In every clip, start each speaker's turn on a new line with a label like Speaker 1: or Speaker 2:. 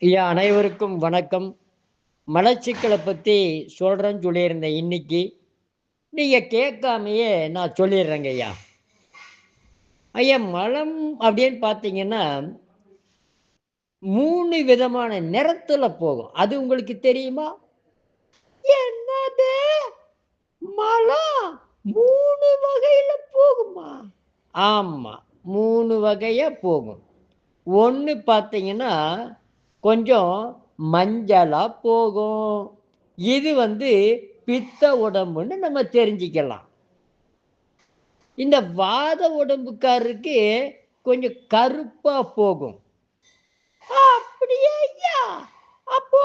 Speaker 1: ஐயா, அனைவருக்கும் வணக்கம். மலச்சிக்கலை பற்றி சொல்கிறேன்னு சொல்லியிருந்தேன். இன்னைக்கு நீங்கள் கேட்காமையே நான் சொல்லிடுறேங்க ஐயா. ஐயா, மலம் அப்படின்னு பார்த்தீங்கன்னா 3 விதமான நிறத்துல போகும். அது உங்களுக்கு தெரியுமா? என்னது? மலம் 3 வகையில போகுமா? ஆமா, 3 வகையா போகும். ஒன்று பார்த்தீங்கன்னா கொஞ்சம் மஞ்சளா போகும். இது பித்த உடம்புன்னு நம்ம தெரிஞ்சுக்கலாம். இந்த வாத உடம்புக்காரருக்கு கொஞ்சம் கருப்பா போகும். அப்படியே ஐயா? அப்போ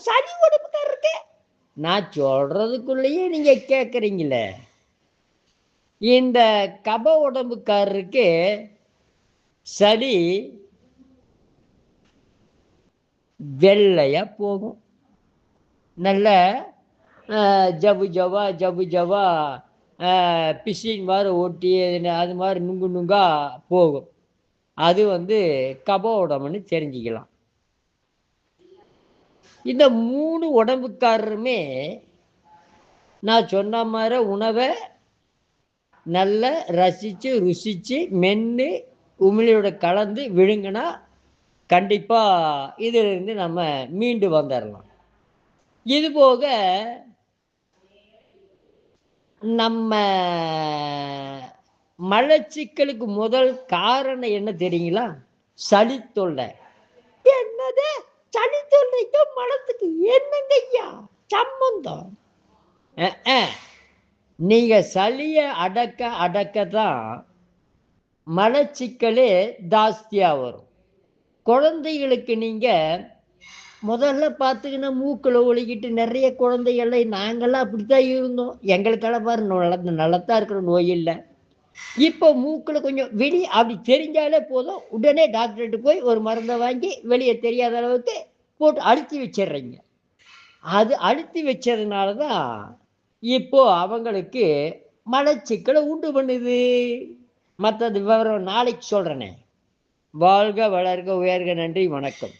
Speaker 1: சளி உடம்புக்காரருக்கு? நான் சொல்றதுக்குள்ளேயே நீங்க கேக்குறீங்களே. இந்த கப உடம்புக்காரருக்கு சளி வெள்ளையா போகும். நல்ல ஜவ்வு ஜவ்வா ஜவ்வு ஜவ்வா பிசின் மாதிரி ஒட்டி அது மாதிரி நுங்கு நுங்கா போகும். அது கப உடம்புன்னு தெரிஞ்சுக்கலாம். இந்த 3 உடம்புக்காரருமே நான் சொன்ன மாதிரி உணவை நல்லா ரசித்து ருசித்து மென்று உமிழியோட கலந்து விழுங்கினா கண்டிப்பாக இதிலிருந்து நம்ம மீண்டு வந்துடலாம். இது போக நம்ம மலச்சிக்கலுக்கு முதல் காரணம் என்ன தெரியுங்களா? சளி தொல்லை. என்னது? சளி தொல்லைக்கும் மலத்துக்கு என்னங்க ஐயா சம்பந்தம்? நீங்க சளியை அடக்க அடக்கத்தான் மலச்சிக்கலே ஜாஸ்தியா வரும். குழந்தைகளுக்கு நீங்க முதல்ல பார்த்துக்கினா மூக்கில் ஒழுகிட்டு நிறைய குழந்தைகள்லாம் நாங்கள்லாம் அப்படித்தான் இருந்தோம். எங்களுக்கெல்லாம் பாரு நல்லத்தான் இருக்கிற நோய் இல்லை. இப்போ மூக்கில் கொஞ்சம் வெளியே அப்படி தெரிஞ்சாலே போதும், உடனே டாக்டர்கிட்ட போய் ஒரு மருந்தை வாங்கி வெளியே தெரியாத அளவுக்கு போட்டு அழுத்தி வச்சிடுறீங்க. அது அழுத்தி வச்சதுனால தான் இப்போ அவங்களுக்கு மலச்சிக்கலை உண்டு பண்ணுது. மற்றது விவரம் நாளைக்கு சொல்கிறேனே. வாழ்க வளர்க உயர்க. நன்றி, வணக்கம்.